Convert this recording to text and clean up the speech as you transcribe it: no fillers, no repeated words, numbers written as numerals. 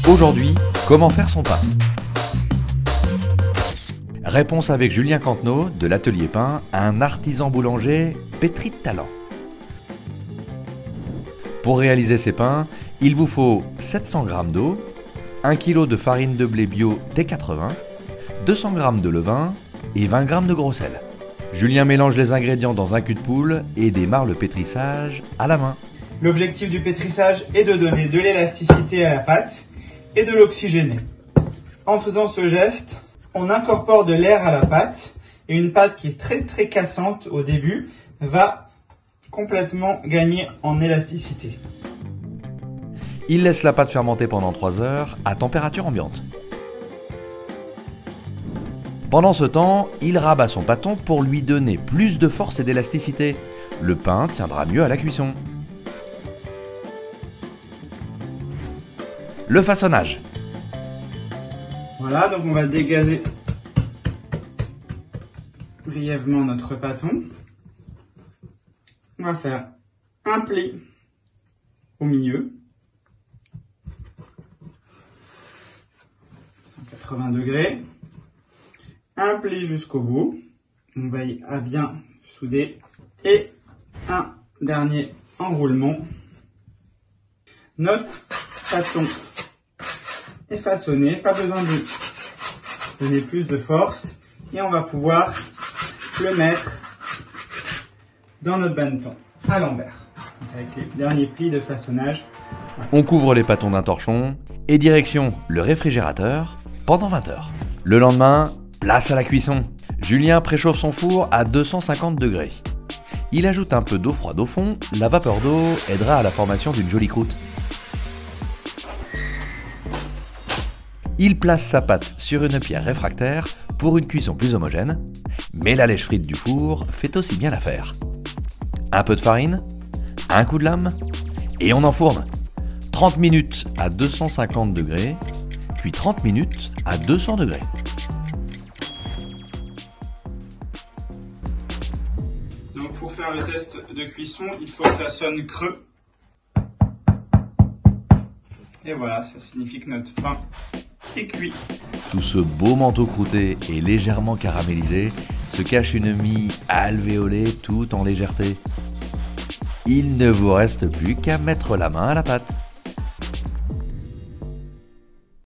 Aujourd'hui, comment faire son pain? Réponse avec Julien Cantenot de l'Atelier Pain, un artisan boulanger pétri de talent. Pour réaliser ces pains, il vous faut 700 g d'eau, 1 kg de farine de blé bio T80, 200 g de levain et 20 g de gros sel. Julien mélange les ingrédients dans un cul de poule et démarre le pétrissage à la main. L'objectif du pétrissage est de donner de l'élasticité à la pâte et de l'oxygéner. En faisant ce geste, on incorpore de l'air à la pâte et une pâte qui est très cassante au début va complètement gagner en élasticité. Il laisse la pâte fermenter pendant 3 heures à température ambiante. Pendant ce temps, il rabat son pâton pour lui donner plus de force et d'élasticité. Le pain tiendra mieux à la cuisson. Le façonnage. Voilà, donc on va dégazer brièvement notre pâton. On va faire un pli au milieu, 180 degrés, un pli jusqu'au bout, on veille à bien souder, et un dernier enroulement. Notre pâton est façonné, pas besoin de donner plus de force, et on va pouvoir le mettre dans notre banneton à l'envers, avec les derniers plis de façonnage. Voilà. On couvre les pâtons d'un torchon et direction le réfrigérateur pendant 20 heures. Le lendemain, place à la cuisson. Julien préchauffe son four à 250 degrés. Il ajoute un peu d'eau froide au fond, la vapeur d'eau aidera à la formation d'une jolie croûte. Il place sa pâte sur une pierre réfractaire pour une cuisson plus homogène, mais la lèche frite du four fait aussi bien l'affaire. Un peu de farine, un coup de lame, et on enfourne. 30 minutes à 250 degrés, puis 30 minutes à 200 degrés. Donc pour faire le test de cuisson, il faut que ça sonne creux. Et voilà, ça signifie que notre pain est cuit. Sous ce beau manteau croûté et légèrement caramélisé se cache une mie alvéolée tout en légèreté. Il ne vous reste plus qu'à mettre la main à la pâte.